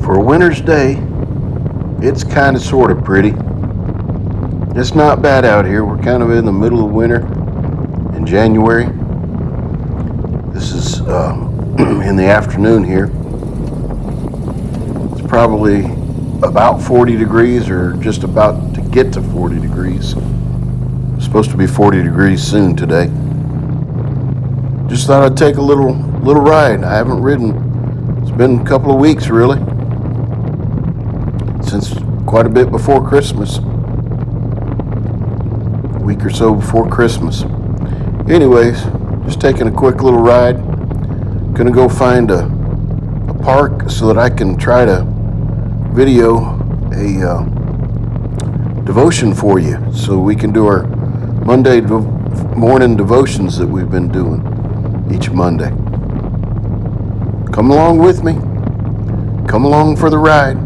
For a winter's day, it's kind of sort of pretty. It's not bad out here. We're kind of in the middle of winter in January. This is in the afternoon here. It's probably about 40 degrees or just about to get to 40 degrees. It's supposed to be 40 degrees soon today. Just thought I'd take a little ride. I haven't ridden. It's been a couple of weeks really. Since quite a bit before Christmas. A week or so before Christmas. Anyways, just taking a quick little ride. Gonna go find a park so that I can try to video a devotion for you, so we can do our Monday morning devotions that we've been doing each Monday. Come along with me. Come along for the ride.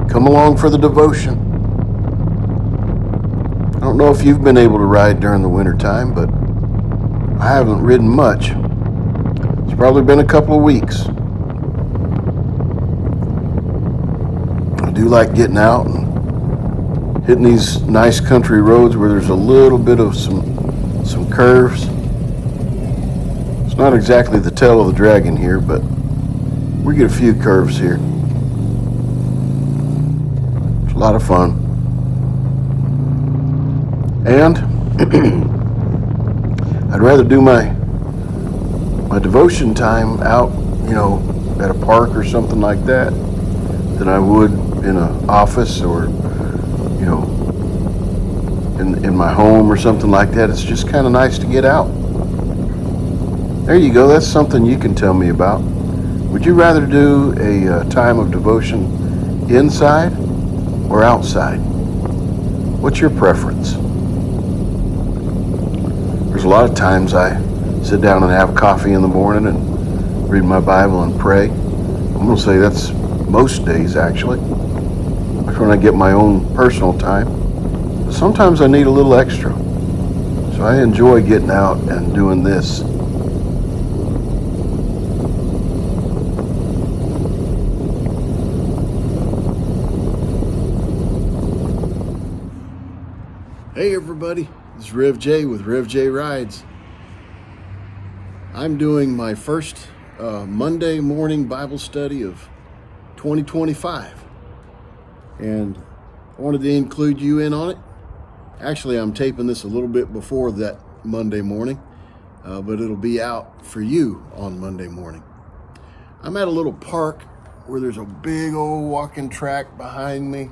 Come along for the devotion. I don't know if you've been able to ride during the winter time, but I haven't ridden much. It's probably been a couple of weeks. I do like getting out and hitting these nice country roads where there's a little bit of some curves. It's not exactly the tail of the dragon here, but we get a few curves here. It's a lot of fun. And I'd rather do my devotion time out, at a park or something like that than I would in an office or, in my home or something like that. It's just kind of nice to get out. There you go. That's something you can tell me about. Would you rather do a time of devotion inside or outside? What's your preference? There's a lot of times I sit down and have coffee in the morning and read my Bible and pray. I'm going to say that's most days, actually. That's when I get my own personal time. But sometimes I need a little extra. So I enjoy getting out and doing this. Hey everybody, this is Rev J with Rev J Rides. I'm doing my first Monday morning Bible study of 2025, and I wanted to include you in on it. Actually, I'm taping this a little bit before that Monday morning, but it'll be out for you on Monday morning. I'm at a little park where there's a big old walking track behind me.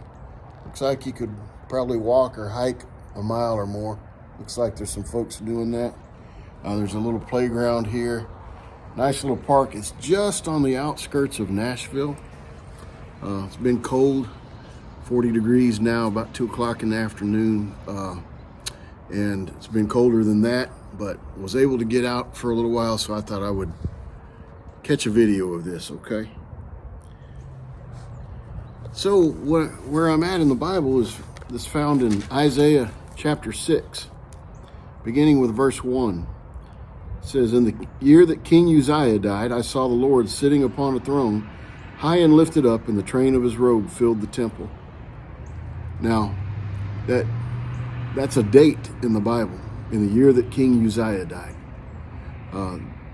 Looks like you could probably walk or hike a mile or more. Looks like there's some folks doing that. There's a little playground here. Nice little park. It's just on the outskirts of Nashville. It's been cold, 40 degrees now, about 2 o'clock in the afternoon. And it's been colder than that, but was able to get out for a little while, so I thought I would catch a video of this, okay? So where I'm at in the Bible is this found in Isaiah chapter 6, beginning with verse 1. It says, "In the year that King Uzziah died, I saw the Lord sitting upon a throne, high and lifted up, and the train of his robe filled the temple." Now, that's a date in the Bible, in the year that King Uzziah died.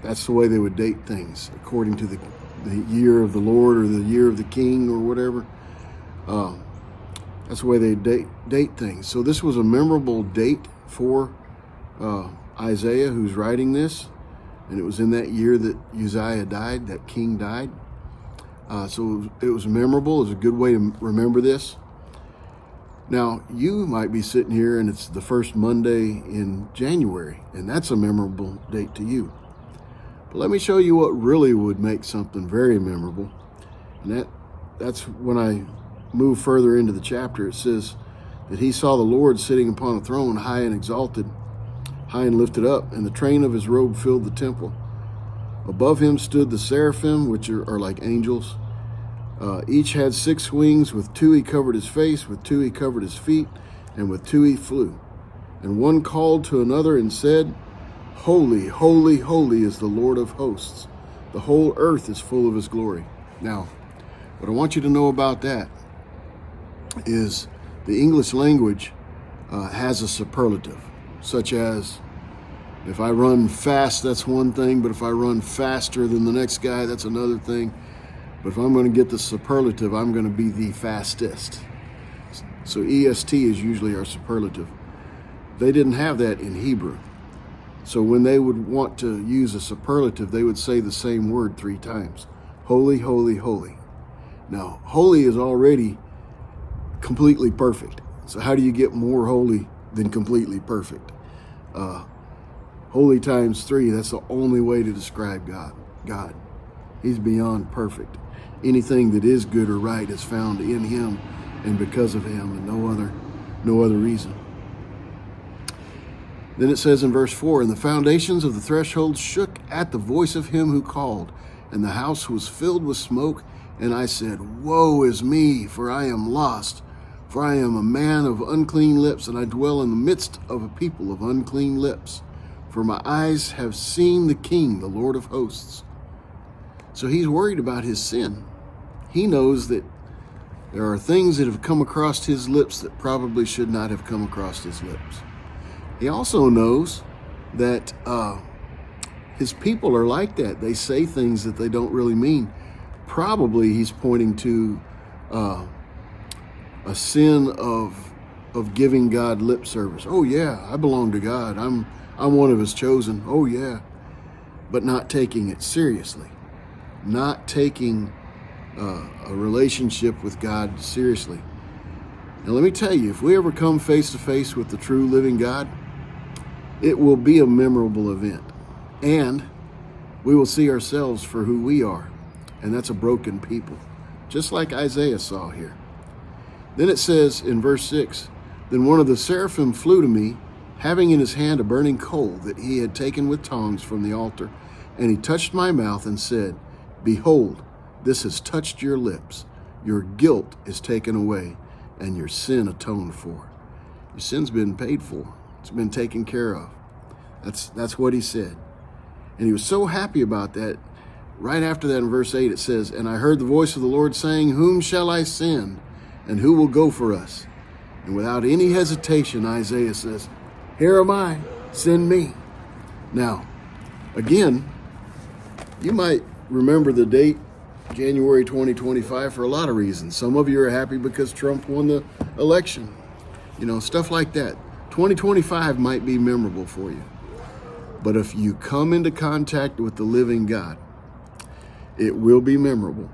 That's the way they would date things, according to the year of the Lord or the year of the king or whatever. That's the way they date things. So this was a memorable date for Isaiah, who's writing this. And it was in that year that Uzziah died, that king died. So it was memorable. It was a good way to remember this. Now, you might be sitting here and it's the first Monday in January, and that's a memorable date to you. But let me show you what really would make something very memorable. And that's when I move further into the chapter. It says that he saw the Lord sitting upon a throne, high and exalted, high and lifted up, and the train of his robe filled the temple. Above him stood the seraphim, which are like angels. Each had 6 wings. With 2 he covered his face, with 2 he covered his feet, and with 2 he flew. And one called to another and said, "Holy, holy, holy is the Lord of hosts. The whole earth is full of his glory." Now, What I want you to know about that is the English language has a superlative, such as if I run fast, that's one thing, but if I run faster than the next guy, that's another thing. But if I'm going to get the superlative, I'm going to be the fastest. So EST is usually our superlative. They didn't have that in Hebrew. So when they would want to use a superlative, they would say the same word 3 times. Holy, holy, holy. Now, holy is already completely perfect. So how do you get more holy than completely perfect? Holy times 3, that's the only way to describe God. He's beyond perfect. Anything that is good or right is found in him and because of him, and no other reason. Then it says in verse 4, and the foundations of the threshold shook at the voice of him who called, and the house was filled with smoke. And I said, woe is me, for I am lost, for I am a man of unclean lips, and I dwell in the midst of a people of unclean lips. For my eyes have seen the King, the Lord of hosts. So he's worried about his sin. He knows that there are things that have come across his lips that probably should not have come across his lips. He also knows that his people are like that. They say things that they don't really mean. Probably he's pointing to a sin of giving God lip service. Oh yeah, I belong to God. I'm one of his chosen. Oh yeah, but not taking it seriously, not taking a relationship with God seriously. And let me tell you, if we ever come face to face with the true living God, it will be a memorable event, and we will see ourselves for who we are, and that's a broken people, just like Isaiah saw here. Then it says in verse 6, then one of the seraphim flew to me, having in his hand a burning coal that he had taken with tongs from the altar, and he touched my mouth and said, behold, this has touched your lips. Your guilt is taken away, and your sin atoned for. Your sin's been paid for. It's been taken care of. That's what he said. And he was so happy about that. Right after that in verse 8 it says, and I heard the voice of the Lord saying, whom shall I send, and who will go for us? And without any hesitation, Isaiah says, here am I, send me. Now, again, you might remember the date, January 2025, for a lot of reasons. Some of you are happy because Trump won the election. Stuff like that. 2025 might be memorable for you. But if you come into contact with the living God, it will be memorable.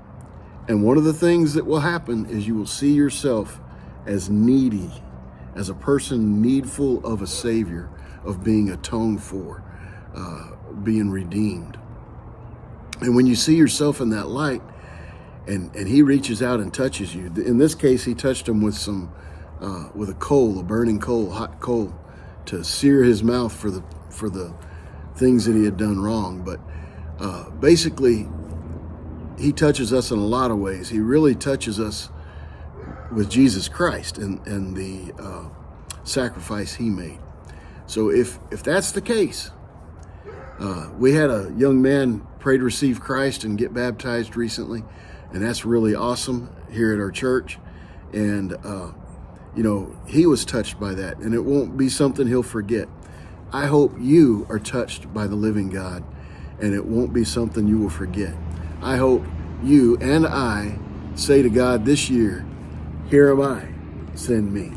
And one of the things that will happen is you will see yourself as needy, as a person needful of a Savior, of being atoned for, being redeemed. And when you see yourself in that light, and he reaches out and touches you, in this case, he touched him with with a coal, a burning coal, hot coal, to sear his mouth for the things that he had done wrong. But basically, he touches us in a lot of ways. He really touches us with Jesus Christ and the sacrifice he made. So if that's the case, we had a young man pray to receive Christ and get baptized recently, and that's really awesome here at our church. And he was touched by that, and it won't be something he'll forget. I hope you are touched by the living God, and it won't be something you will forget. I hope you and I say to God this year, here am I, send me.